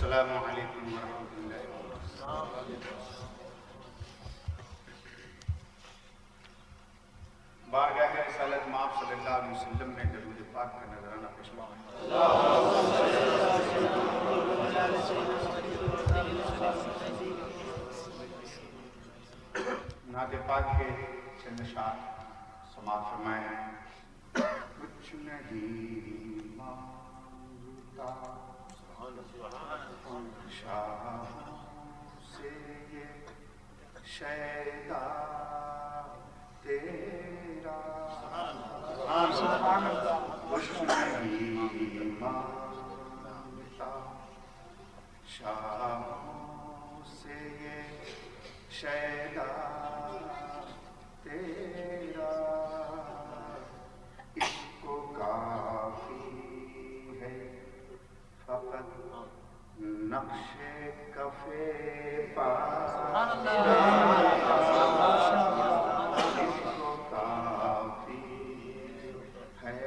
السلام علیکم ورحمۃ اللہ وبرکاتہ۔ بارگاہ رسالت مآب صلی اللہ علیہ وسلم میں درود پاک کا نذرانہ پیش نعت پاک کے چند اشعار سماعت فرمائیں۔ کچھ نہیں مانگتا شاہ سے یہ شیدا تیرا، کچھ نہیں مانگتا شاہ سے یہ شیدا تیرا، اس کو کافی ہے فقط نقش کف پا، اس کو کافی ہے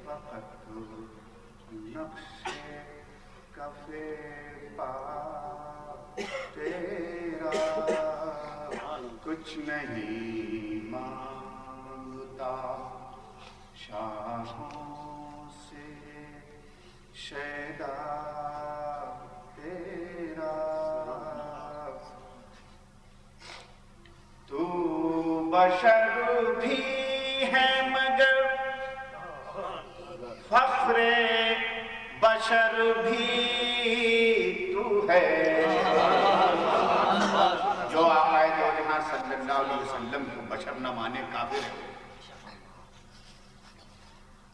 فقط نقش کف پا تیرا، کچھ نہیں مانگتا شاہوں سے شیدا تیرا، تو بشر بھی ہے مگر فخر بشر بھی تو ہے، جو آقا دو جہاں صلی اللہ علیہ وسلم کو بشر نہ مانے کافر ہے،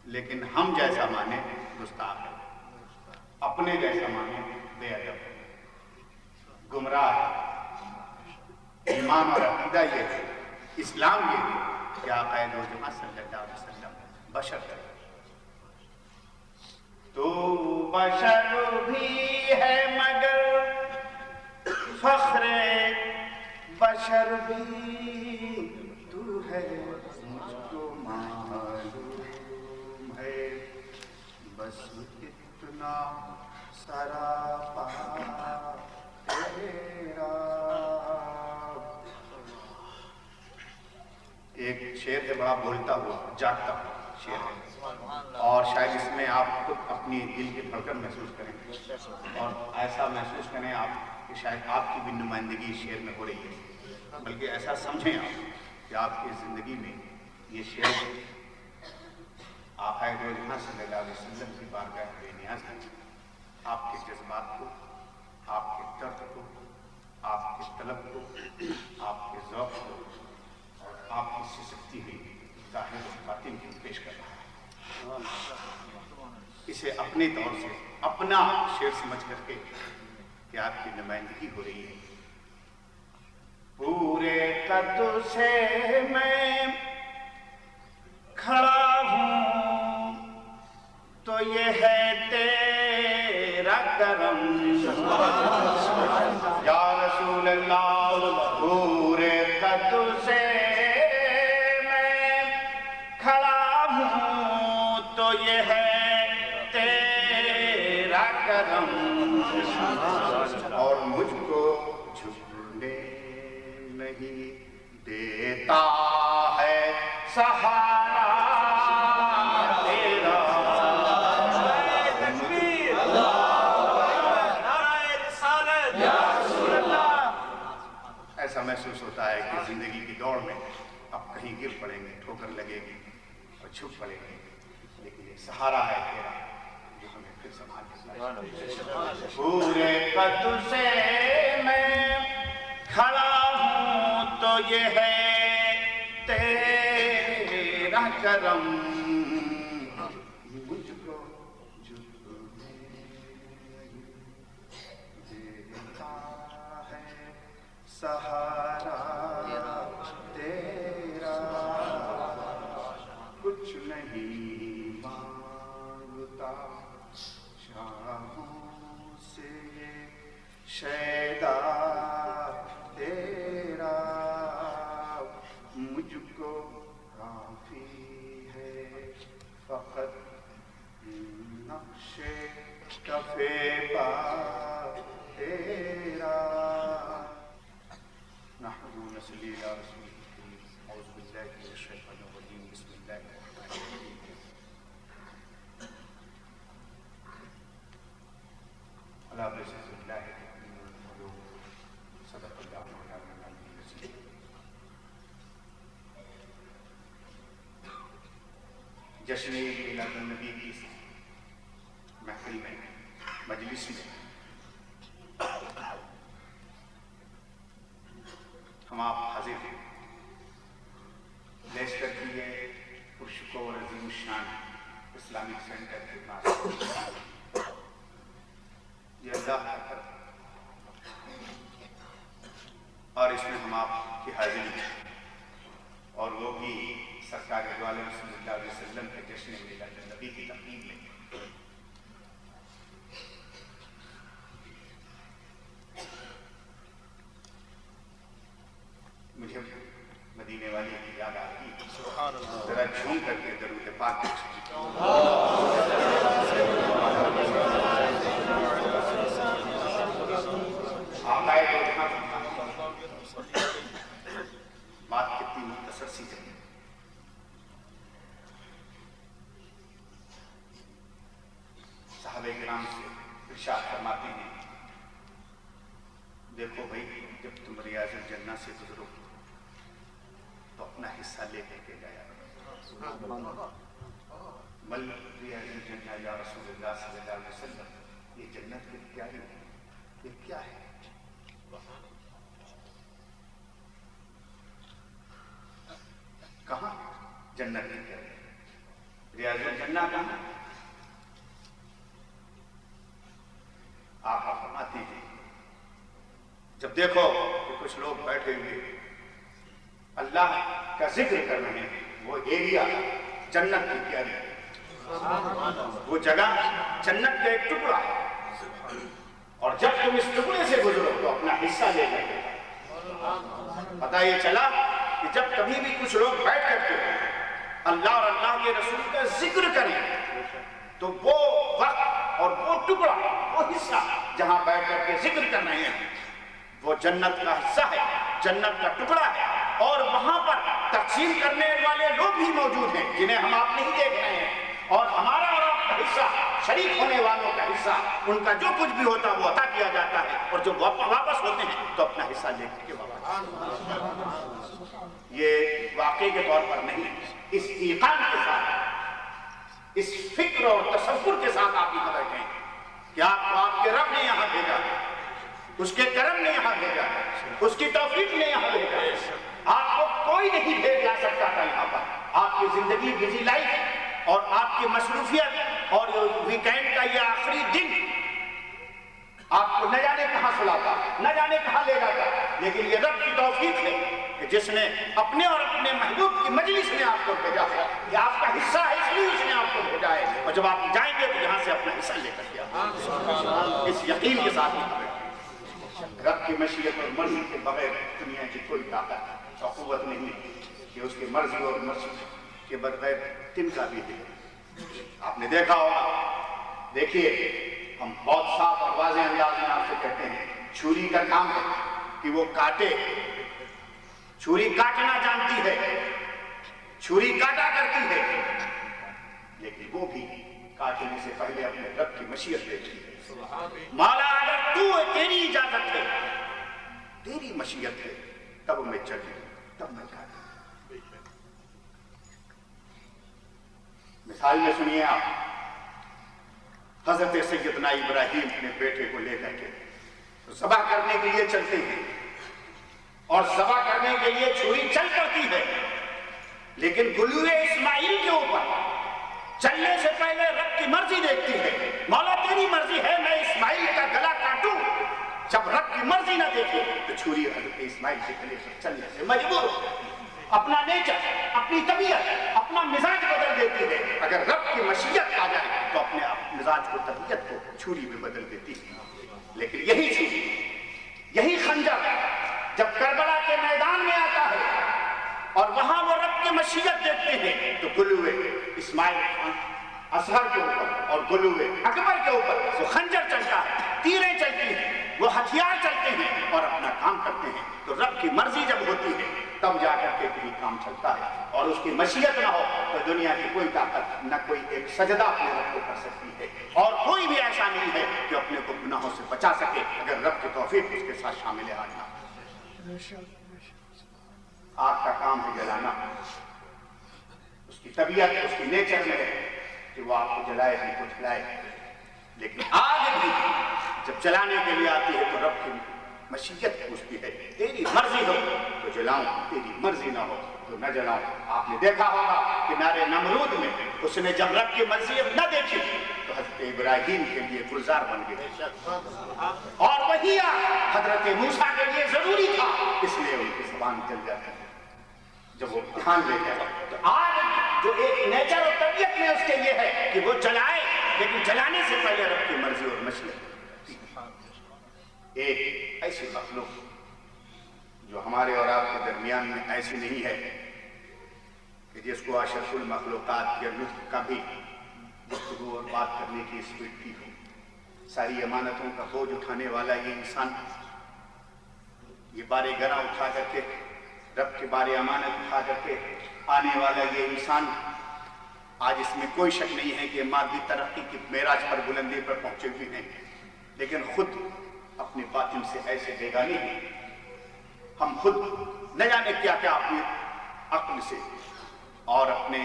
لیکن ہم جیسا مانے گستاخ ہے، اپنے جیسا مانے بے ادب گمراہ ہے۔ ایمان اور عقیدہ یہ ہے، اسلام یہ ہے کہ آقا دو جہاں صلی اللہ علیہ وسلم بشر ہے۔ تو بشر بھی ہے مگر فخر بشر بھی تو ہے، مجھ کو معلوم ہے بس اتنا سراپا تیرا۔ ایک شعر ہے بڑا بولتا ہوا جاگتا ہوا شعر ہے، اور شاید اس میں آپ خود اپنی دل کی دھڑکن محسوس کریں اور ایسا محسوس کریں آپ کہ شاید آپ کی بھی نمائندگی اس شعر میں ہو رہی ہے، بلکہ ایسا سمجھیں آپ کہ آپ کی زندگی میں یہ شعر آقا دو جہاں صلی اللہ علیہ وسلم کی بارگاہ بے نیاز ہے، آپ کے جذبات کو، آپ کے درد کو، آپ کے طلب کو، آپ کے ذوق کو اور آپ کی سسکتی ہوئی ظاہر و باطن کو پیش کر رہا ہے۔ اسے اپنے طور سے اپنا شعر سمجھ کر کے کہ آپ کی نمائندگی ہو رہی ہے۔ پورے قد سے میں کھڑا ہوں تو یہ ہے تیرا کرم، یا رسول اللہ۔ پورے قد سے میں کھڑا ہوں تو یہ ہے تیرا کرم، اور مجھ کو جھکنے نہیں دیتا ہے سہارا تیرا۔ ایسا محسوس ہوتا ہے کہ زندگی کی دوڑ میں اب کہیں گر پڑیں گے، ٹھوکر لگے گی اور چھپ پڑیں گے، لیکن یہ سہارا ہے تیرا جو ہمیں پھر سنبھال کے لائے۔ پورے قد سے میں کھڑا ہوں تو یہ ہے تیرا کرم، مجھ کو جھکنے دیتا ہے سہارا تیرا، کچھ نہیں مانگتا شاہوں سے شیدا تیرا، مجھ کو کافی ہے صلی علی رسول اللہ اعوذ باللہ من الشیطان الرجیم بسم اللہ الرحمن الرحیم علی بسم اللہ صدق اللہ العظیم. جشن میلاد النبی کی محفل میں مجلس میں ہم آپ حاضر ہیں. لیسٹر کی یہ پرشکور عظیم الشان اسلامک سینٹر کے پاس یہ اللہ کا کرم اور اس میں ہم آپ کی حاضری ہیں اور وہ بھی سرکار دو عالم صلی اللہ علیہ وسلم کے جشن میلاد النبی کی تقریب میں. مجھے مدینے والی کی یاد آتی ہے. ذرا جھوم کر کے درود پاک آپ آئے تو یہاں بات کتنی مختصر سی ہے. صحابہ کرام سے ارشاد فرماتے ہیں دیکھو بھائی جب تم ریاض الجنہ سے گزرو تو اپنا حصہ لے کے جایا. مل ریاض الجنہ یا رسول اللہ صلی اللہ علیہ وسلم یہ جنت کے کیا ہے یہ کیا ہے؟ کہاں جنت کے کیا ہے؟ ریاض الجنہ کہاں؟ آپ فرماتے ہیں جب دیکھو کہ کچھ لوگ بیٹھے ہوئے اللہ کا ذکر کر رہے ہیں وہ ایریا جنت کی کیا ہے وہ جگہ جنت کا ایک ٹکڑا ہے اور جب تم اس ٹکڑے سے گزرو تو اپنا حصہ لے لیں. پتہ یہ چلا کہ جب کبھی بھی کچھ لوگ بیٹھ کر کے اللہ اور اللہ کے رسول کا ذکر کریں تو وہ وقت اور وہ ٹکڑا وہ حصہ جہاں بیٹھ کر کے ذکر کر رہے ہیں وہ جنت کا حصہ ہے جنت کا ٹکڑا ہے اور وہاں پر تقسیم کرنے والے لوگ بھی موجود ہیں جنہیں ہم آپ نہیں دیکھ رہے ہیں اور ہمارا اور آپ کا حصہ شریک ہونے والوں کا حصہ ان کا جو کچھ بھی ہوتا ہے وہ عطا کیا جاتا ہے اور جب واپس ہوتے ہیں تو اپنا حصہ لے کے واپس. یہ واقعے کے طور پر نہیں اس ایقان کے ساتھ اس فکر اور تصور کے ساتھ آپ یہ بیٹھیں کہ آپ کو آپ کے رب نے یہاں بھیجا اس کے کرم نے یہاں بھیجا اس کی توفیق نے یہاں بھیجا. آپ کو کوئی نہیں بھیج جا سکتا تھا یہاں پر. آپ کی زندگی بزی لائف اور آپ کی مصروفیت اور ویکینڈ کا یہ آخری دن آپ کو نہ جانے کہاں سلاتا نہ جانے کہاں لے جاتا لیکن یہ رب کی توفیق ہے کہ جس نے اپنے اور اپنے محبوب کی مجلس میں آپ کو بھیجا ہے. یہ آپ کا حصہ ہے اس لیے اس نے آپ کو بھیجا ہے اور جب آپ جائیں گے تو یہاں سے اپنا حصہ لے کر کے اس یقین کے ساتھ رب کی مشیت اور مرضی کے بغیر دنیا کی کوئی طاقت اور قوت نہیں کہ اس کی مرضی اور مرضی کے بغیر تن کا بھی ہے. آپ نے دیکھا ہوگا دیکھیے ہم بہت صاف اور واضح انداز میں آپ سے کہتے ہیں چھری کا کام ہے کہ وہ کاٹے. چھری کاٹنا جانتی ہے چھری کاٹا کرتی ہے لیکن وہ بھی کاٹنے سے پہلے اپنے رب کی مشیت دیکھتی ہے. مولا اگر تو تیری اجازت ہے تیری مشیت ہے تب میں چلوں تب میں کاٹوں. مثال میں سنیے آپ حضرت سیدنا ابراہیم اپنے بیٹے کو لے کر کے ذبح کرنے کے لیے چلتے ہیں اور ذبح کرنے کے لیے چھری چل پڑتی ہے لیکن گلوے اسماعیل کے اوپر چلنے سے پہلے رب کی مرضی دیکھتی ہے. مولا تیری مرضی ہے میں اسماعیل کا گلا کاٹوں. جب رب کی مرضی نہ دیکھے تو چھری حضرت اسماعیل کے گلے پر چلنے سے مجبور ہو. اپنا نیچر اپنی طبیعت اپنا مزاج بدل دیتی ہے. اگر رب کی مشیت آ جائے تو اپنے مزاج کو طبیعت کو چھری میں بدل دیتی ہے. لیکن یہی چیز یہی خنجر جب کربلا کے میدان میں آتا ہے اور وہاں وہ رب کی مشیت دیکھتے ہیں تو گلوے اسماعیل اصغر کے اوپر اور گلوے اکبر کے اوپر جو خنجر چلتا ہے تیریں چلتی ہیں وہ ہتھیار چلتے ہیں اور اپنا کام کرتے ہیں، تو رب کی مرضی جب ہوتی ہے تب جا کر کے کوئی کام چلتا ہے، اور اس کی مشیت نہ ہو تو دنیا کی کوئی طاقت نہ کوئی ایک سجدہ اپنے رب کو کر سکتی ہے، اور کوئی بھی ایسا نہیں ہے کہ اپنے کو گناہوں سے بچا سکے اگر رب کی توفیق اس کے ساتھ شامل ہے۔ آگ کا کام ہے جلانا، اس کی طبیعت اس کی نیچر میں ہے کہ وہ آپ کو جلائے ہم کو جلائے، لیکن آگ بھی جب جلانے کے لیے آتی ہے تو رب کی مشیت پوچھتی ہے، تیری مرضی ہو تو جلاؤں، تیری مرضی نہ ہو تو نہ جلاؤں۔ آپ نے دیکھا ہوگا کہ نارے نمرود میں اس نے جب رب کی مرضی نہ دیکھی تو حضرت ابراہیم کے لیے گلزار بن گئے، اور وہی حضرت موسیٰ کے لیے ضروری تھا، اس لیے ان کی زبان جل جاتی ہے جب وہ ٹھان لے گئے۔ تو آج جو ایک نیچر اور طبیعت میں اس کے لیے ہے کہ وہ جلائے، لیکن جلانے سے پہلے رب کی مرضی اور مشیت۔ ایک ایسی مخلوق جو ہمارے اور آپ کے درمیان میں ایسی نہیں ہے کہ جس کو اشرف المخلوقات یا نطق کا بھی گفتگو اور بات کرنے کی اسپیڈ کی ہو، ساری امانتوں کا بوجھ اٹھانے والا یہ انسان، یہ بارے گنا اٹھا کر کے رب کے بارے امانت اٹھا کر کے آنے والا یہ انسان، آج اس میں کوئی شک نہیں ہے کہ مادی ترقی کی معراج پر بلندی پر پہنچے ہوئے ہیں، لیکن خود اپنے باطن سے ایسے بیگانے ہیں، ہم خود نہ جانے کیا کیا اپنی عقل سے اور اپنے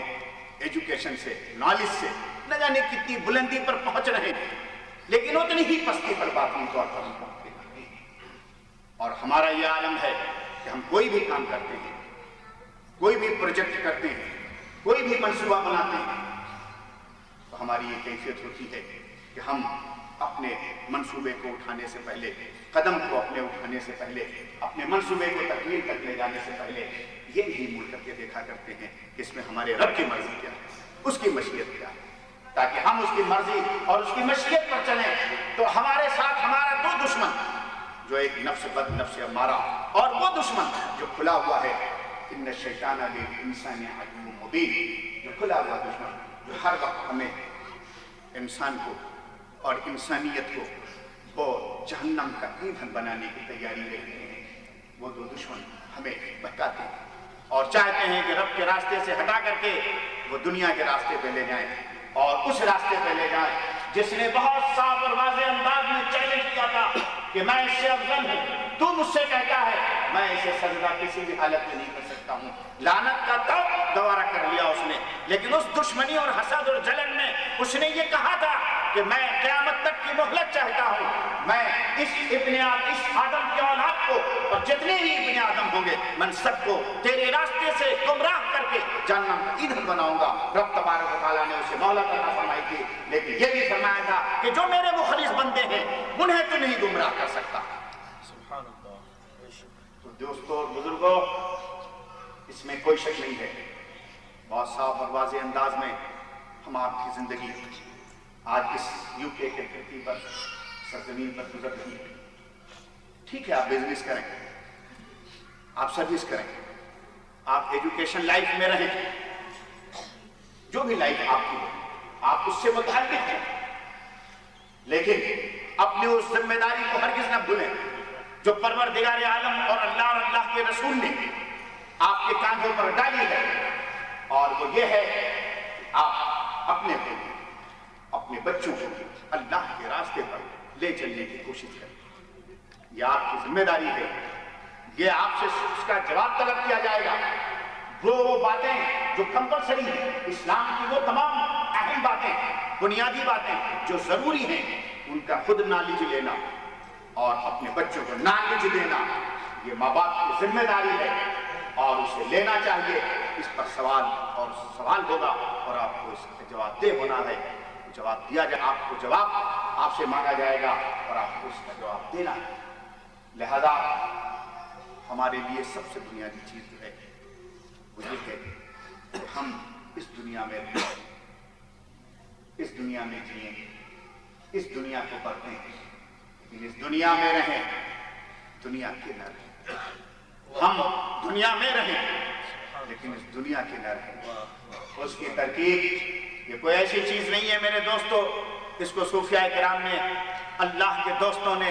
ایجوکیشن سے، نالج سے نہ جانے کتنی بلندی پر پہنچ رہے ہیں، لیکن اتنی ہی پستی پر باطنی طور پر ہم پہنچتے ہیں۔ اور ہمارا یہ عالم ہے کہ ہم کوئی بھی کام کرتے ہیں، کوئی بھی پروجیکٹ کرتے ہیں، کوئی بھی منصوبہ بناتے ہیں، تو ہماری یہ کیفیت ہوتی ہے کہ ہم اپنے منصوبے کو اٹھانے سے پہلے، قدم کو اپنے اٹھانے سے پہلے، اپنے منصوبے کو تکمیل تک لے جانے سے پہلے یہ بھی مول کر کے دیکھا کرتے ہیں کہ اس میں ہمارے رب کی مرضی کیا ہے، اس کی مشیت کیا ہے، تاکہ ہم اس کی مرضی اور اس کی مشیت پر چلیں تو ہمارے ساتھ ہمارا دو دشمن، جو ایک نفس بد نفس امارہ، اور وہ دشمن جو کھلا ہوا ہے ان الشیطان للانسان عدو مبین، جو کھلا ہوا دشمن جو ہر وقت ہمیں، انسان کو اور انسانیت کو وہ جہنم کا ایندھن بنانے کی تیاری میں رہتے ہیں، وہ دو دشمن ہمیں بہکاتے ہیں اور چاہتے ہیں کہ رب کے راستے سے ہٹا کر کے وہ دنیا کے راستے پہ لے جائیں، اور اس راستے پہ لے جائیں جس نے بہت صاف اور واضح انداز میں چیلنج کیا تھا کہ میں اس سے افضل ہوں، تو مجھ سے کہتا ہے میں اسے سجدہ کسی بھی حالت میں نہیں کر سکتا ہوں۔ لعنت کا تب دوبارہ کر لیا اس نے، لیکن اس دشمنی اور حسد اور جلن میں اس نے یہ کہا تھا کہ میں قیامت تک کی مہلت چاہتا ہوں، میں اس آدم کی اولاد کو اور جتنے بھی ابن آدم ہوں گے میں سب کو تیرے راستے سے گمراہ کر کے جہنم کا ایندھن بناؤں گا۔ رب تبارک و تعالیٰ نے اسے مہلت عطا فرمائی تھی، لیکن یہ بھی فرمایا تھا کہ جو میرے مخلص بندے ہیں انہیں تو نہیں گمراہ کر سکتا۔ سبحان اللہ۔ تو دوستو اور بزرگوں، اس میں کوئی شک نہیں ہے، بہت صاف اور واضح انداز میں ہم آپ کی زندگی آج اس یو کے دھرتی پر، سرزمین پر گزر رہی ہے۔ ٹھیک ہے، آپ بزنس کریں، آپ سروس کریں، آپ ایجوکیشن لائف میں رہیں، جو بھی لائف آپ کی ہے آپ اس سے متعلق ہیں، لیکن اپنی اس ذمہ داری کو ہرگز نہ بھولیں جو پروردگار عالم اور اللہ کے رسول نے آپ کے کاندھوں پر ڈالی ہے، اور وہ یہ ہے کہ آپ اپنے بچوں کو اللہ کے راستے پر لے چلنے کی کوشش کریں۔ یہ آپ کی ذمہ داری ہے، یہ آپ سے اس کا جواب طلب کیا جائے گا۔ وہ باتیں جو کمپلسری ہیں، اسلام کی وہ تمام اہم باتیں، بنیادی باتیں جو ضروری ہیں، ان کا خود نالج لینا اور اپنے بچوں کو نالج دینا، یہ ماں باپ کی ذمہ داری ہے اور اسے لینا چاہیے۔ اس پر سوال ہوگا اور آپ کو اس کا جواب دہ ہونا ہے، جواب دیا جائے، آپ کو جواب آپ سے مانگا جائے گا اور آپ کو اس کا جواب دینا ہے۔ لہذا ہمارے لیے سب سے بنیادی چیز جو ہے وہ یہ ہے کہ ہم اس دنیا میں رہیں، اس دنیا میں جئیں، اس دنیا کو پڑھیں، لیکن اس دنیا میں رہیں، دنیا کے نہ رہیں۔ ہم دنیا میں رہیں لیکن اس دنیا کے نہ رہیں۔ اس کی ترکیب یہ کوئی ایسی چیز نہیں ہے میرے دوستو، اس کو صوفیاء کرام نے، اللہ کے دوستوں نے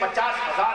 50,000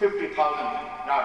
50,000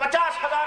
50,000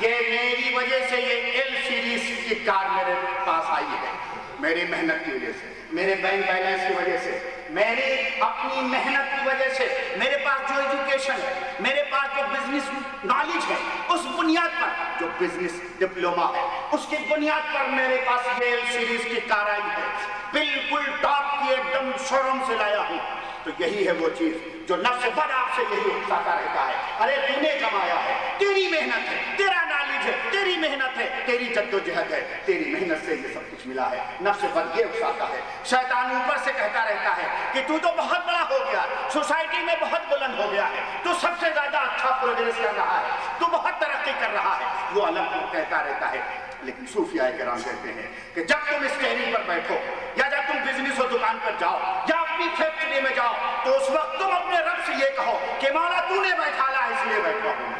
یہ میری وجہ سے یہ ایل سیریز کی کار میرے پاس آئی ہے، میری محنت کی وجہ سے، میرے بینک بیلنس کی وجہ سے، میری اپنی محنت کی وجہ سے، میرے پاس جو ایجوکیشن ہے، میرے پاس جو بزنس نالج ہے، اس بنیاد پر جو بزنس ڈپلوما ہے، اس کی بنیاد پر میرے پاس یہ ایل سیریز کی کار آئی ہے، بالکل ٹاپ کی ایک دم شو روم سے لایا ہوں۔ تو یہی ہے وہ چیز جو نفس بد آپ سے یہی اکساتا رہتا ہے، ارے تو نے کمایا ہے، تیری محنت ہے، تیرا نالج ہے، تیری محنت ہے، تیری جد و جہد ہے، تیری محنت سے یہ سب کچھ ملا ہے۔ نفس بد یہ اکساتا ہے، شیطان اوپر سے کہتا رہتا ہے کہ تو بہت بڑا ہو گیا، سوسائٹی میں بہت بلند ہو گیا ہے، تو سب سے زیادہ اچھا پروگریس کر رہا ہے، تو بہت ترقی کر رہا ہے، وہ الگ کہتا رہتا ہے۔ لیکن صوفیاء کرام کہتے ہیں کہ جب تم اسٹیئرنگ پر بیٹھو یا جب تم بزنس اور دکان پر جاؤ یا اپنی فیکٹری میں جاؤ تو اس وقت تم اپنے رب سے یہ کہو کہ مولا تو نے بیٹھالا ہے اس لیے بیٹھا ہوں،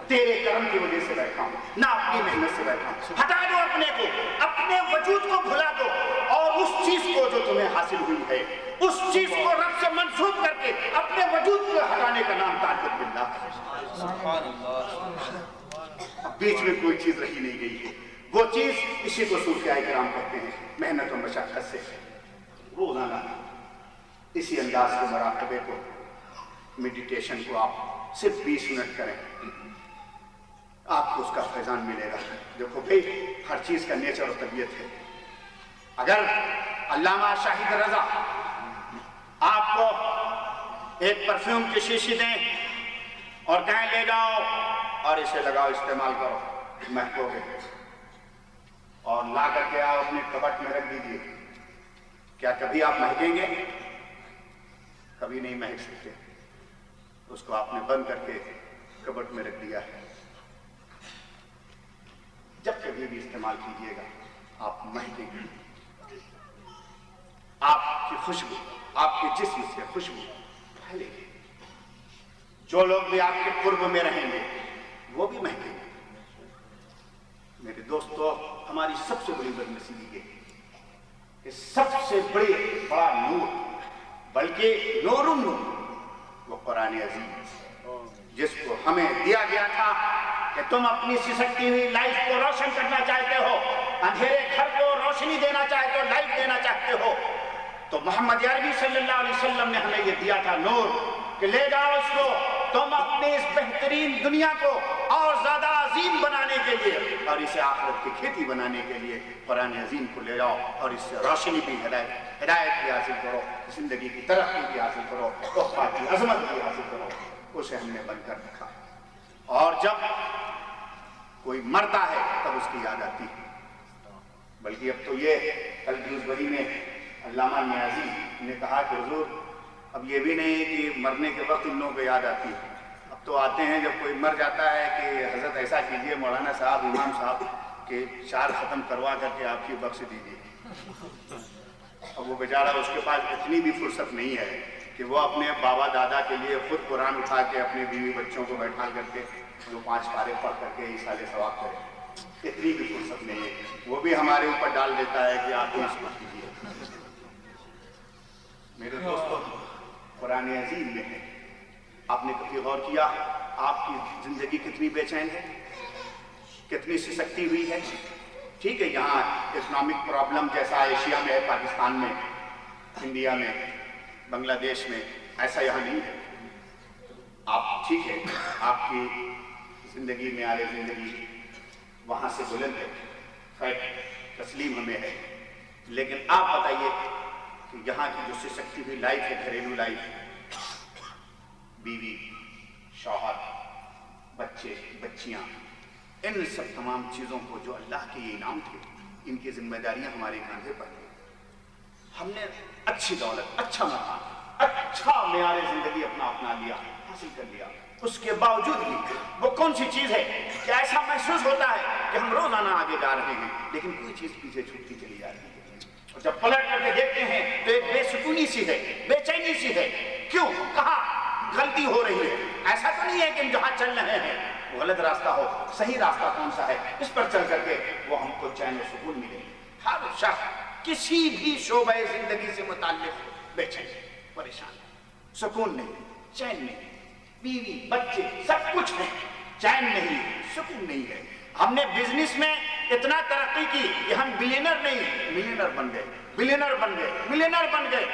تیرے کرم کی وجہ سے بیٹھا ہوں، نہ اپنی محنت سے بیٹھا ہوں۔ ہٹا دو اپنے کو، اپنے وجود کو بھلا دو اور اس چیز کو جو تمہیں حاصل ہوئی ہے اس چیز کو رب سے منسوب کر کے اپنے وجود کو ہٹانے کا نام تعلق باللہ ہے۔ بیچ میں کوئی چیز رہی نہیں گئی ہے، وہ چیز اسی کو صوفیاء کرام کہتے ہیں محنت و مشقت سے۔ روزانہ اسی انداز کے مراقبے کو، میڈیٹیشن کو آپ صرف 20 منٹ کریں، آپ کو اس کا فیضان ملے گا۔ دیکھو بھئی ہر چیز کا نیچر و طبیعت ہے۔ اگر علامہ شاہد رضا آپ کو ایک پرفیوم کی شیشی دیں اور کہیں لے جاؤ اور اسے لگاؤ، استعمال کرو، مہکو گے، اور لا کر کے آپ اپنے کبٹ میں رکھ دیجیے، کیا کبھی آپ مہکیں گے؟ کبھی نہیں مہک سکتے۔ اس کو آپ نے بند کر کے کبٹ میں رکھ دیا ہے، جب کبھی بھی استعمال کیجیے گا آپ مہکیں گے، آپ کی خوشبو، آپ کے جسم سے خوشبو پھیلے گی، جو لوگ بھی آپ کے قرب میں رہیں گے وہ بھی مہکیں گے۔ میرے دوستو، ہماری سب سے بڑی بدنصیبی یہ کہ سب سے بڑا نور، بلکہ نور وہ قرآن عظیم، جس کو ہمیں دیا گیا تھا کہ تم اپنی سسکتی ہوئی لائف کو روشن کرنا چاہتے ہو، اندھیرے گھر کو روشنی دینا چاہتے ہو، لائٹ دینا چاہتے ہو، تو محمد عربی صلی اللہ علیہ وسلم نے ہمیں یہ دیا تھا نور کہ لے جاؤ اس کو، تم اپنے اس بہترین دنیا کو اور زیادہ عظیم بنانے کے لیے اور اسے آخرت کی کھیتی بنانے کے لیے قرآن عظیم کو لے جاؤ اور اس سے روشنی بھی، ہدایت بھی حاصل کرو، زندگی کی ترقی بھی حاصل کرو، تحفہ کی عظمت بھی حاصل کرو۔ اسے ہم نے بند کر رکھا، اور جب کوئی مرتا ہے تب اس کی یاد آتی ہے۔ بلکہ اب تو یہ کل ڈیوزبری میں علامہ نیازی نے کہا کہ حضور اب یہ بھی نہیں کہ مرنے کے وقت ان لوگوں کو یاد آتی ہے، اب تو آتے ہیں جب کوئی مر جاتا ہے کہ حضرت ایسا کیجئے مولانا صاحب، امام صاحب کہ شعر ختم کروا کر کے آپ کی بخش دیجئے۔ اب وہ بیچارہ اس کے پاس اتنی بھی فرصت نہیں ہے کہ وہ اپنے بابا دادا کے لیے خود قرآن اٹھا کے اپنے بیوی بچوں کو بیٹھا کر کے وہ 5 پارے پڑھ کر کے ایصال ثواب کرے، اتنی بھی فرصت نہیں ہے۔ وہ بھی ہمارے اوپر ڈال دیتا ہے کہ آپ اس پر کیجیے۔ میرے دوستوں، قرآن عظیم میں ہے، آپ نے کبھی غور کیا آپ کی زندگی کتنی بے چین ہے، کتنی سسکتی ہوئی ہے؟ ٹھیک ہے یہاں اکنامک پرابلم جیسا ایشیا میں ہے، پاکستان میں، انڈیا میں، بنگلہ دیش میں، ایسا یہاں نہیں ہے۔ آپ ٹھیک ہے، آپ کی زندگی معیار زندگی وہاں سے بلند ہے، خیر تسلیم ہمیں ہے، لیکن آپ بتائیے کہ یہاں کی جو سسکتی ہوئی لائف ہے، گھریلو لائف، بیوی، شوہر، بچے، بچیاں، ان سب تمام چیزوں کو جو اللہ کے یہ انعام تھے، ان کی ذمہ داریاں ہمارے کاندھے پر ہیں۔ ہم نے اچھی دولت، اچھا مکان، اچھا معیار زندگی اپنا لیا، حاصل کر لیا، اس کے باوجود بھی وہ کون سی چیز ہے کہ ایسا محسوس ہوتا ہے کہ ہم روزانہ آگے جا رہے ہیں لیکن کوئی چیز پیچھے چھوٹتی چلی جا رہی ہے، اور جب پلٹ کر کے دیکھتے ہیں تو ایک بے سکونی سی ہے، بے چینی سی ہے۔ کیوں؟ کہاں غلطی ہو رہی ہے؟ ایسا تو نہیں ہے کہ ہم جہاں چل رہے ہیں وہ غلط راستہ ہو، صحیح راستہ کون سا ہے، اس پر چل کر کے وہ ہم کو چین و سکون ملے۔ ہر شخص کسی بھی شعبہ زندگی سے متعلق بے چین، پریشان، سکون نہیں، چین نہیں، بیوی بچے سب کچھ ہے، چین نہیں، سکون نہیں ہے. ہم نے بزنس میں اتنا ترقی کی کہ ہم بلینر نہیں ملینر بن گئے, بلینر بن گئے, ملینر بن گئے,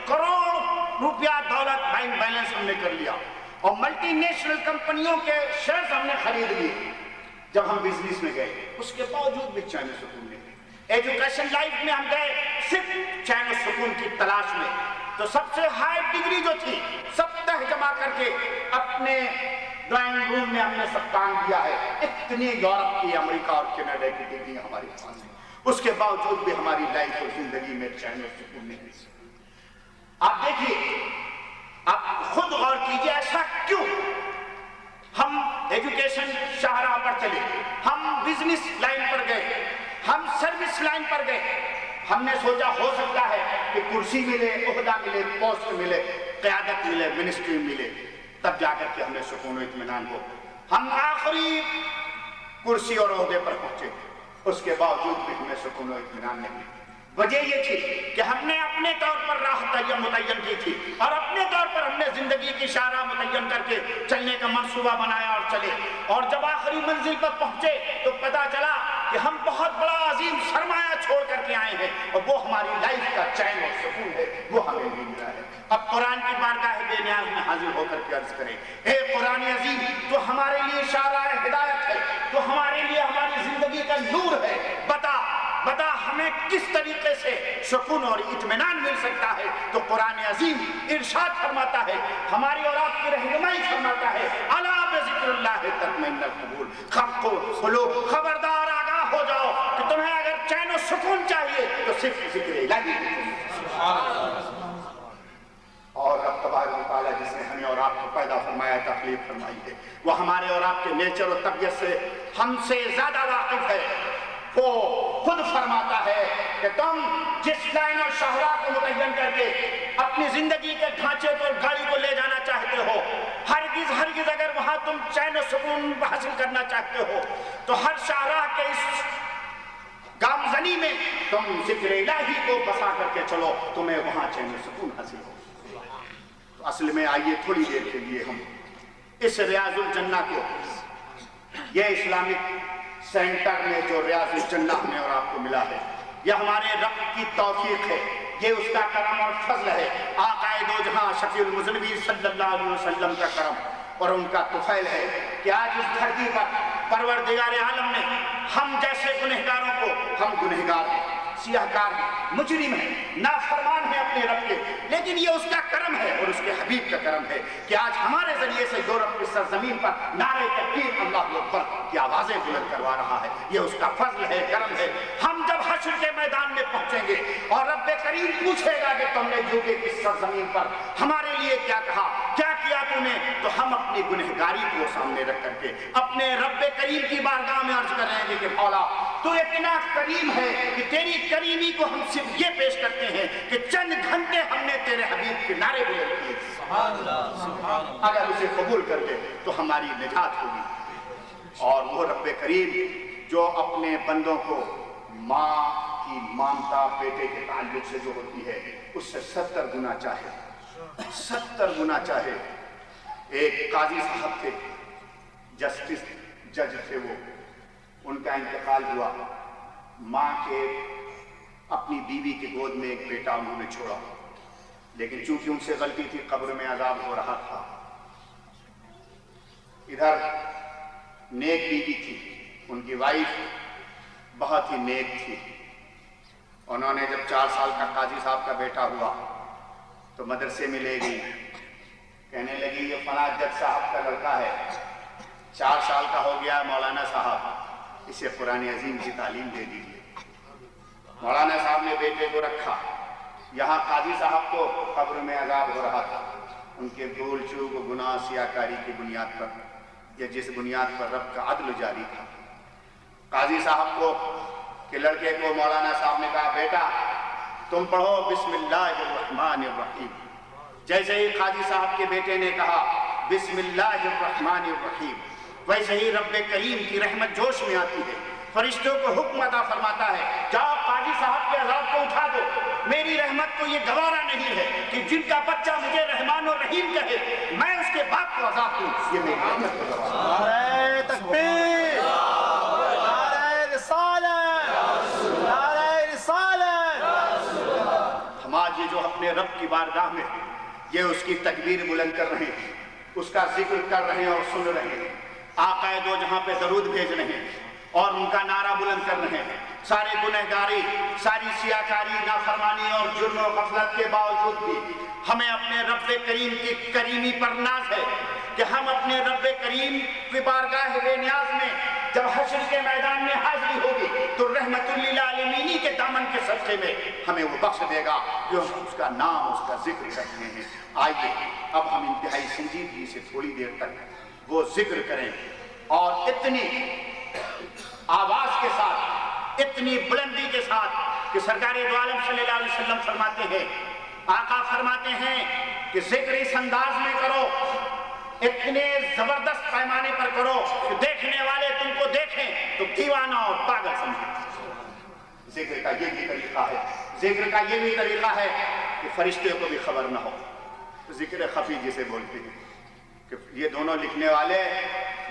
کروڑ روپیہ دولت بینک بیلنس ہم نے کر لیا, اور ملٹی نیشنل کمپنیوں کے شیئرز ہم نے خرید لیے جب ہم بزنس میں گئے. اس کے باوجود بھی چین و سکون نہیں. ایجوکیشن لائف میں ہم گئے صرف چین و سکون کی تلاش میں, تو سب سے ہائی ڈگری جو تھی سب تہ جمع کر کے اپنے ڈرائنگ روم میں ہم نے سب کام کیا ہے. اتنی یورپ کی, امریکہ اور کینیڈا کی ڈگری ہمارے پاس ہے, اس کے باوجود بھی ہماری لائف اور زندگی میں چین و سکون نہیں. آپ دیکھیے, آپ خود غور کیجئے ایسا کیوں؟ ہم ایجوکیشن شاہراہ پر چلے, ہم بزنس لائن پر گئے, ہم سروس لائن پر گئے, ہم نے سوچا ہو سکتا ہے کہ کرسی ملے, عہدہ ملے, پوسٹ ملے, قیادت ملے, منسٹری ملے, تب جا کر کے ہمیں سکون و اطمینان ہو. ہم آخری کرسی اور عہدے پر پہنچے, اس کے باوجود بھی ہمیں سکون و اطمینان نہیں. وجہ یہ تھی کہ ہم نے اپنے طور پر راہ متعین کی تھی, اور اپنے طور پر ہم نے زندگی کی شاہراہ متعین کر کے چلنے کا منصوبہ بنایا اور چلے. اور جب آخری منزل پر پہنچے تو پتا چلا کہ ہم بہت بڑا عظیم سرمایہ چھوڑ کر کے آئے ہیں, اور وہ ہماری لائف کا چین اور سکون ہے, وہ ہمیں نہیں ملا ہے. اب قرآن کی بارگاہ بے نیاز میں حاضر ہو کر کے عرض کریں, اے قرآن عظیم, تو ہمارے لیے شاہراہ ہدایت ہے, تو ہمارے لیے ہماری زندگی کا نور ہے, بتا ہمیں کس طریقے سے سکون اور اطمینان مل سکتا ہے. تو قرآن عظیم ارشاد فرماتا ہے, ہماری اور آپ کی رہنمائی فرماتا ہے, الا بذکر اللہ تطمئن القلوب, خبردار آگاہ ہو جاؤ کہ تمہیں اگر چین و سکون چاہیے تو صرف ذکر الہی ہے. اور رب تبارک و تعالیٰ جس نے ہمیں اور آپ کو پیدا فرمایا, تخلیق فرمائی ہے, وہ ہمارے اور آپ کے نیچر و طبیعت سے ہم سے زیادہ واقف ہے. وہ خود فرماتا ہے کہ تم جس لائن اور شاہراہ کو متعین کر کے اپنی زندگی کے ڈھانچے کو اور گاڑی کو لے جانا چاہتے ہو, ہرگز اگر وہاں تم چین و سکون حاصل کرنا چاہتے ہو تو ہر شاہراہ کے اس گامزنی میں تم ذکر الہی کو بسا کر کے چلو, تمہیں وہاں چین و سکون حاصل ہو. تو اصل میں آئیے تھوڑی دیر کے لیے ہم اس ریاض الجنہ کو, یہ اسلامک سینٹر میں جو ریاض الجنہ ہمیں اور آپ کو ملا ہے, یہ ہمارے رب کی توفیق ہے, یہ اس کا کرم اور فضل ہے. آقا دو جہاں شفیع المذنبین صلی اللہ علیہ وسلم کا کرم اور ان کا طفیل ہے کہ آج اس دھرتی پر پروردگار عالم نے ہم جیسے گنہگاروں کو, ہم گنہگار ہیں, سیاہکار ہیں, مجرم ہیں, نافرمان ہیں اپنے رب کے, لیکن یہ اس کا کرم ہے اور اس کے حبیب کا کرم ہے کہ آج ہمارے ذریعے سے یورپ کی سرزمین پر نعرہ تکبیر اللہ اکبر کی آوازیں بلند کروا رہا ہے. یہ اس کا فضل ہے, کرم ہے. ہم جب حشر کے میدان میں پہنچیں گے اور رب کریم پوچھے گا کہ تم نے یوگے کی سرزمین پر ہمارے لیے کیا کہا, کیا کیا تم نے, تو ہم اپنی گنہگاری کو سامنے رکھ کر کے اپنے رب کریم کی بارگاہ میں عرض کریں گے کہ مولا تو اتنا کریم ہے کہ تیری کریمی کو ہم صرف یہ پیش کرتے ہیں کہ چند گھنٹے ہم نے تیرے حبیب کے نعرے بلند کیے. اگر اسے قبول کر لے تو ہماری نجات ہوگی. اور وہ رب کریم جو اپنے بندوں کو ماں کی مامتا بیٹے کے تعلق سے جو ہوتی ہے اس سے 70 گنا چاہے, 70 گنا چاہے. ایک قاضی صاحب تھے, جسٹس جج تھے, وہ ان کا انتقال ہوا, ماں کے اپنی بیوی کی گود میں ایک بیٹا انہوں نے چھوڑا, لیکن چونکہ ان سے غلطی تھی قبر میں عذاب ہو رہا تھا. ادھر نیک بیوی تھی, ان کی وائف بہت ہی نیک تھی. انہوں نے جب 4 سال کا قاضی صاحب کا بیٹا ہوا تو مدرسے میں لے گئی, کہنے لگی یہ فلاں جج صاحب کا لڑکا ہے, 4 سال کا ہو گیا مولانا صاحب, اسے قرآن عظیم کی تعلیم دے دیجیے. مولانا صاحب نے بیٹے کو رکھا. یہاں قاضی صاحب کو قبر میں عذاب ہو رہا تھا, ان کے بھول چوک گناہ سیاکاری کی بنیاد پر یا جس بنیاد پر رب کا عدل جاری تھا. قاضی صاحب کو کہ لڑکے کو مولانا صاحب نے کہا بیٹا تم پڑھو بسم اللہ الرحمن الرحیم. جیسے ہی قاضی صاحب کے بیٹے نے کہا بسم اللہ الرحمن الرحیم, ویسے ہی رب کریم کی رحمت جوش میں آتی ہے, فرشتوں کو حکم عطا فرماتا ہے جاؤ قاضی صاحب کے عذاب کو اٹھا دو, میری رحمت رحمت کو یہ گوارا نہیں ہے کہ جن کا بچہ مجھے رحمان و رحیم کہے میں اس کے باپ کو عذاب دوں. یہ میری رحمت کو گوارا. نعرہ تکبیر، نعرہ رسالت، نعرہ رسالت. ہم آج یہ جو اپنے رب کی بارگاہ میں یہ اس کی تکبیر بلند کر رہے ہیں، اس کا ذکر کر رہے ہیں اور سن رہے ہیں، آقا دو جہاں پہ درود بھیج رہے ہیں اور ان کا نعرہ بلند کر رہے ہیں. سارے گنہگاری، ساری سیاکاری، نافرمانی اور جرم و غفلت کے باوجود بھی ہمیں اپنے رب کریم کی کریمی پر ناز ہے کہ ہم اپنے رب کریم کی بارگاہ بے نیاز میں جب حشر کے میدان میں حاضری ہوگی تو رحمت للعالمین کے دامن کے صدقے میں ہمیں وہ بخش دے گا جو ہم اس کا نام، اس کا ذکر کرتے ہیں. آئیے اب ہم انتہائی سنجیدگی سے تھوڑی دیر تک وہ ذکر کریں اور اتنی آواز کے ساتھ، اتنی بلندی کے ساتھ کہ سرکار دو عالم صلی اللہ علیہ وسلم فرماتے ہیں، آقا فرماتے ہیں کہ ذکر اس انداز میں کرو، اتنے زبردست پیمانے پر کرو کہ دیکھنے والے تم کو دیکھیں تو دیوانہ اور پاگل سمجھیں. ذکر کا یہ بھی طریقہ ہے، ذکر کا یہ بھی طریقہ ہے کہ فرشتے کو بھی خبر نہ ہو. ذکر خفی جسے بولتے ہیں کہ یہ دونوں لکھنے والے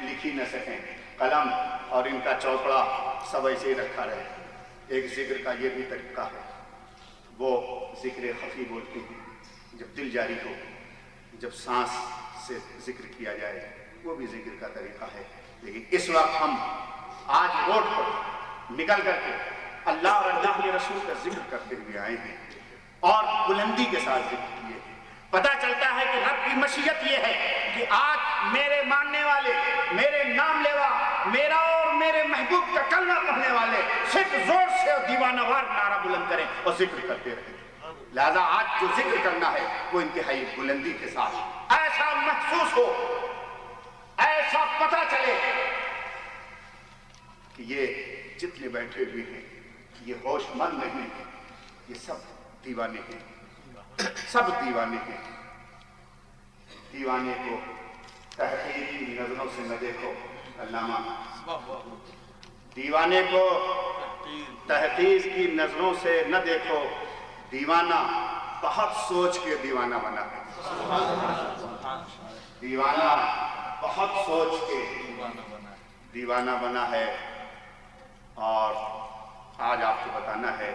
لکھ ہی نہ سکیں، قلم اور ان کا چوپڑا سب ایسے ہی رکھا رہے. ایک ذکر کا یہ بھی طریقہ ہے، وہ ذکر خفی بولتے ہیں جب دل جاری ہو، جب سانس سے ذکر کیا جائے، وہ بھی ذکر کا طریقہ ہے. لیکن اس وقت ہم آج روڈ پر نکل کر کے اللہ اور اللہ کے رسول کا ذکر کرتے ہوئے آئے ہیں اور بلندی کے ساتھ ذکر کیے. پتہ چلتا ہے کہ رب کی مشیت یہ ہے کہ آج میرے ماننے والے، میرے نام لیوا، میرا اور میرے محبوب کا کلمہ پڑھنے والے صرف زور سے اور دیوانہ وار نعرہ بلند کریں اور ذکر کرتے رہیں. لہذا آج جو ذکر کرنا ہے وہ انتہائی بلندی کے ساتھ ایسا محسوس ہو، ایسا پتہ چلے کہ یہ جتنے بیٹھے ہوئے ہیں یہ ہوش مند نہیں ہیں، یہ سب دیوانے ہیں، سب دیوانے ہیں. دیوانے کو تحقیق کی نظروں سے نہ دیکھو. علامہ دیوانے کو تحقیق کی نظروں سے نہ دیکھو، دیوانہ بہت سوچ کے دیوانہ بنا ہے. دیوانہ بہت سوچ کے دیوانہ بنا ہے. اور آج آپ کو بتانا ہے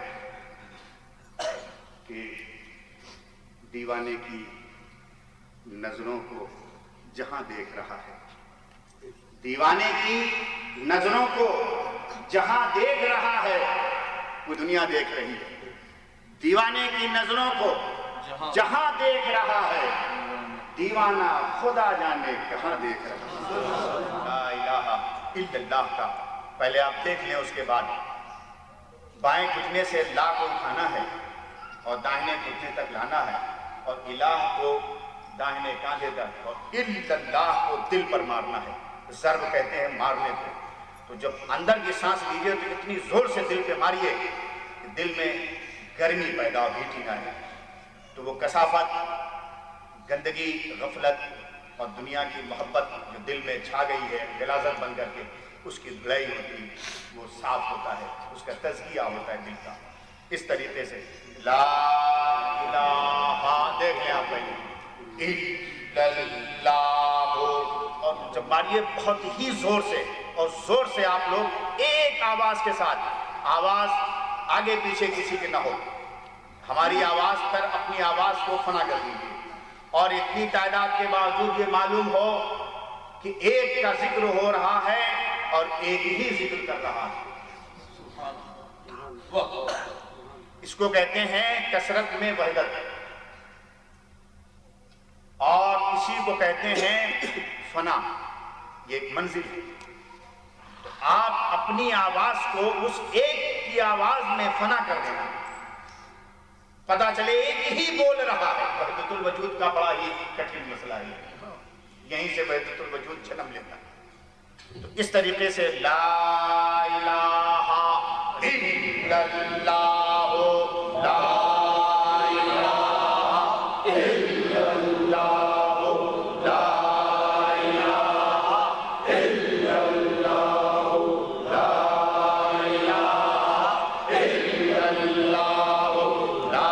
کہ دیوانے کی نظروں کو جہاں دیکھ رہا ہے، دیوانے کی نظروں کو جہاں دیکھ رہا ہے وہ دنیا دیکھ رہی ہے. دیوانے کی نظروں کو جہاں دیکھ رہا ہے دیوانہ خدا جانے کہاں دیکھ رہا ہے. لا الہ الا اللہ کا پہلے آپ دیکھ لیں، اس کے بعد بائیں گھٹنے سے لا کو اٹھانا ہے اور داہنے گھٹنے تک لانا ہے اور الہ کو داہنے کاندھے تک اور الا اللہ کو دل پر مارنا ہے. ضرب کہتے ہیں مارنے کو. تو جب اندر کی سانس لیجئے تو اتنی زور سے دل پہ ماریے کہ دل میں گرمی پیدا ہو، ہیٹنگ آئے. تو وہ کثافت، گندگی، غفلت اور دنیا کی محبت جو دل میں چھا گئی ہے غلاظت بن کر کے، اس کی دھلائی ہوتی، وہ صاف ہوتا ہے، اس کا تزکیہ ہوتا ہے دل کا. اس طریقے سے لا الہ، دیکھ لیں آپ پہلے، الا اللہ، اور جب ماریے بہت ہی زور سے، اور زور سے آپ لوگ ایک آواز کے ساتھ، آواز آگے پیچھے کسی کے نہ ہو، ہماری آواز پر اپنی آواز کو فنا کر دیجیے. اور اتنی تعداد کے باوجود یہ معلوم ہو کہ ایک کا ذکر ہو رہا ہے اور ایک ہی ذکر کر رہا ہے. اس کو کہتے ہیں کثرت میں وحدت، اور اسی کو کہتے ہیں فنا. یہ ایک منزل ہے. تو آپ اپنی آواز کو اس ایک کی آواز میں فنا کر دینا، پتا چلے ایک ہی بول رہا ہے. وحدت الوجود کا بڑا ہی کٹھن مسئلہ ہے، یہیں سے وحدت الوجود جنم لیتا ہے. تو اس طریقے سے لا الہ الا اللہ، لا الہ الا اللہ، لا الہ الا اللہ، لا الہ الا اللہ، لا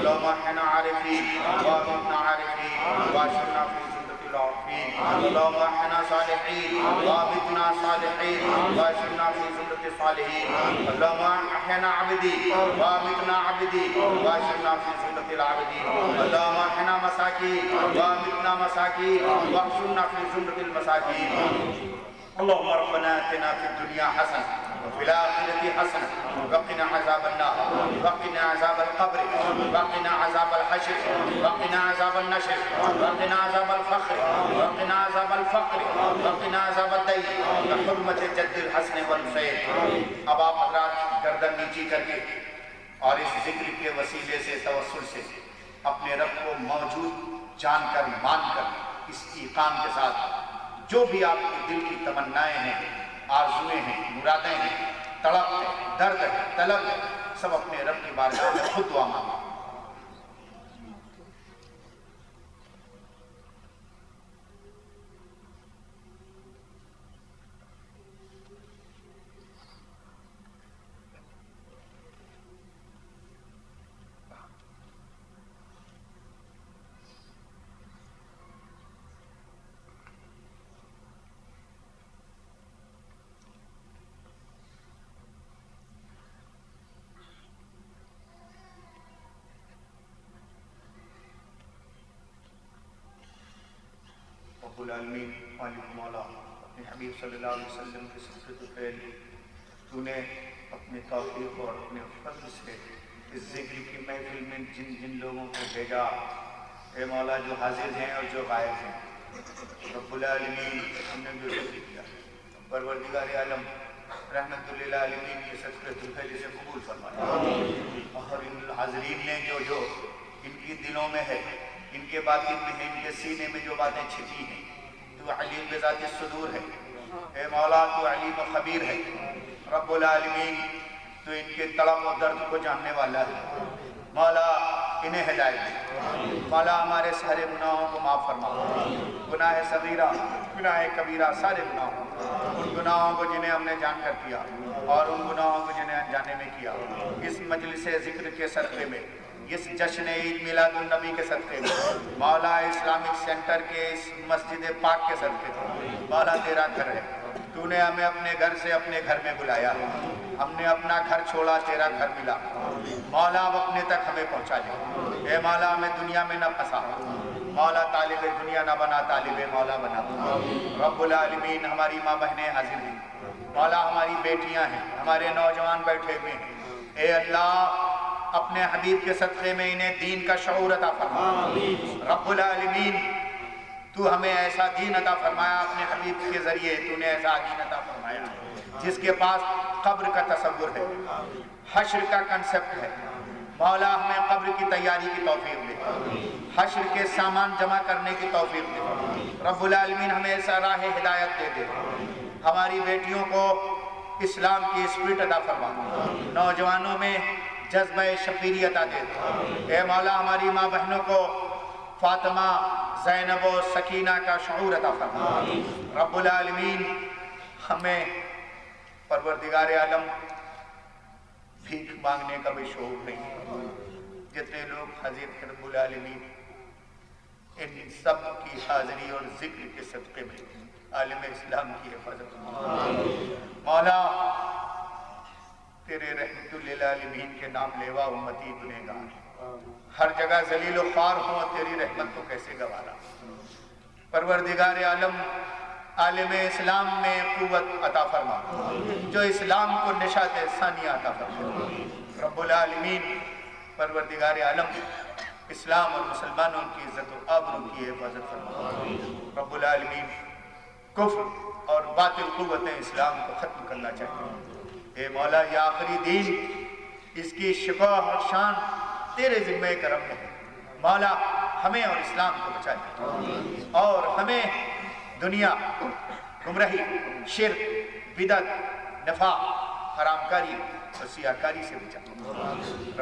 اللهم احنا عارفين وامتنا عارفين واشرنا في زمرة العارفين اللهم احنا صالحين وامتنا صالحين واشرنا في زمرة الصالحين اللهم احنا عبدي وامتنا عبدي واشرنا في زمرة العابدين اللهم احنا مساكين وامتنا مساكين واحشرنا في زمرة المساكين اللهم ربنا اتنا في الدنيا حسنة وفي الآخرة حسنة وقنا عذاب النار وقنا عذاب القبر وقنا عذاب الحشر وقنا عذاب النشر وقنا عذاب الفخر وقنا عذاب الفقر وقنا عذاب الدين بحرمة جد الحسن والحسین۔ اب آپ حضرات گردن نیچی کر کے اور اس ذکر کے وسیلے سے توسل سے اپنے رب کو موجود جان کر مان کر اس ایقان کے ساتھ جو بھی آپ کے دل کی تمنائیں ہیں، آرزویں ہیں، مرادیں ہیں، تڑپ ہے، درد ہے، طلب ہے، سب اپنے رب کی بارگاہ میں خود دعا مانگیں۔ رب العالمین مالک مولا اپنے حبیب صلی اللہ علیہ وسلم کے صدقے تو پہلے تو نے اپنے توفیق اور اپنے فضل سے اس ذکر کی محفل میں جن جن لوگوں کو بھیجا، اے مولا جو حاضر ہیں اور جو غائب ہیں، رب العالمین ہم نے جو ذکر کیا پروردگار عالم رحمت للعالمین کے صدقے تو پہلے سے قبول فرمایا، اور ان حاضرین نے جو ان کی دلوں میں ہے، ان کے باطن میں ہے، ان کے سینے میں جو باتیں چھپی ہیں، تو علیم بذات الصدور ہے، اے مولا تو علیم و خبیر ہے، رب العالمین تو ان کے تڑپ و درد کو جاننے والا ہے، مولا انہیں ہدایت دے، مولا ہمارے سارے گناہوں کو معاف فرما، گناہ صغیرہ گناہ کبیرہ سارے گناہوں، ان گناہوں کو جنہیں ہم نے جان کر کیا اور ان گناہوں کو جنہیں انجانے میں کیا، اس مجلس ذکر کے صدقے میں، اس جشن عید میلاد النبی کے صدقے میں، مولا اسلامک سینٹر کے اس مسجد پاک کے صدقے میں، مولا تیرا گھر ہے، تو نے ہمیں اپنے گھر سے اپنے گھر میں بلایا، ہم نے اپنا گھر چھوڑا، تیرا گھر ملا، مولا اب اپنے تک ہمیں پہنچا لے، اے مولا ہمیں دنیا میں نہ پھنسا، مولا طالب دنیا نہ بنا، طالب مولا بنا، رب العالمین ہماری ماں بہنیں حاضر ہیں، مولا ہماری بیٹیاں ہیں، ہمارے نوجوان بیٹھے ہوئے ہیں، اے اللہ اپنے حبیب کے صدقے میں انہیں دین کا شعور عطا فرما، رب العالمین تو ہمیں ایسا دین عطا فرمایا، اپنے حبیب کے ذریعے تو نے ایسا دین عطا فرمایا جس کے پاس قبر کا تصور ہے، حشر کا کنسپٹ ہے، مولا ہمیں قبر کی تیاری کی توفیق دے، حشر کے سامان جمع کرنے کی توفیق دے، رب العالمین ہمیں ایسا راہ ہدایت دے دے، ہماری بیٹیوں کو اسلام کی اسپرٹ عطا فرما، نوجوانوں میں جذبہ شفیری عطا دے دے، اے مولا ہماری ماں بہنوں کو فاطمہ، زینب و سکینہ کا شعور عطا فرما، رب العالمین ہمیں پروردگار عالم بھیک مانگنے کا بھی شعور نہیں، جتنے لوگ حاضر ہیں رب العالمین ان سب کی حاضری اور ذکر کے صدقے میں عالم اسلام کی حفاظت مولا تیرے رحمت للعالمین کے نام لیوا امتی گنہگار ہر جگہ ذلیل و خوار ہوں، تیری رحمت کو کیسے گوارا، پروردگار عالم عالم اسلام میں قوت عطا فرما، جو اسلام کو نشاط ثانیہ عطا فرما۔ رب العالمین پروردگار عالم اسلام اور مسلمانوں کی عزت و آبرو کی حفاظت فرما۔ رب العالمین کفر اور باطل قوتیں اسلام کو ختم کرنا چاہتے ہیں۔ اے مولا یہ آخری دین، اس کی شکوہ اور شان تیرے ذمہ کرم میں ہے۔ مولا ہمیں اور اسلام کو بچا لے اور ہمیں دنیا، گمراہی، شرک، بدعت، نفاق، حرام کاری اور سیاکاری سے بچا۔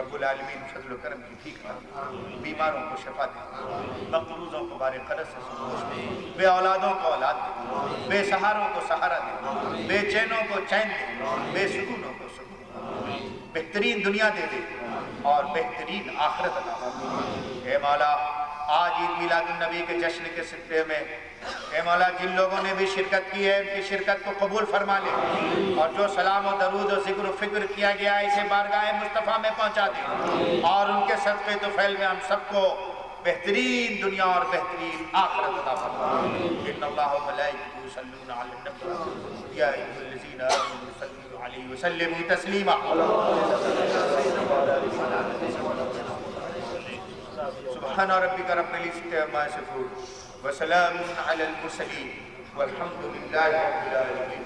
رب العالمین فضل و کرم کی بھیک مانگتے، بیماروں کو شفا دے، مقروضوں کو بار قرض سے سنبھال دے، بے اولادوں کو اولاد دے، بے سہاروں کو سہارا دے، بے چینوں کو چین دے، بے سکونوں کو سکون دے، بہترین دنیا دے دے اور بہترین آخرت عطا فرما۔ اے مولا آج عید میلاد النبی کے جشن کے سلسلے میں اے مولا جن لوگوں نے بھی شرکت کی ہے ان کی شرکت کو قبول فرما لے، اور جو سلام و درود و ذکر و فکر کیا گیا ہے اسے بارگاہ مصطفیٰ میں پہنچا دے، اور ان کے صدقے طفیل میں ہم سب کو بہترین دنیا اور بہترین آخرت عطا فرما۔ ان اللہ و ملائکتہ یصلون علی النبی یا ایھا الذین آمنوا صلوا علیہ وسلموا تسلیما۔ سبحان ربک رب العزة عما یصفون وسلام علی المرسلین والحمد للہ رب العالمین۔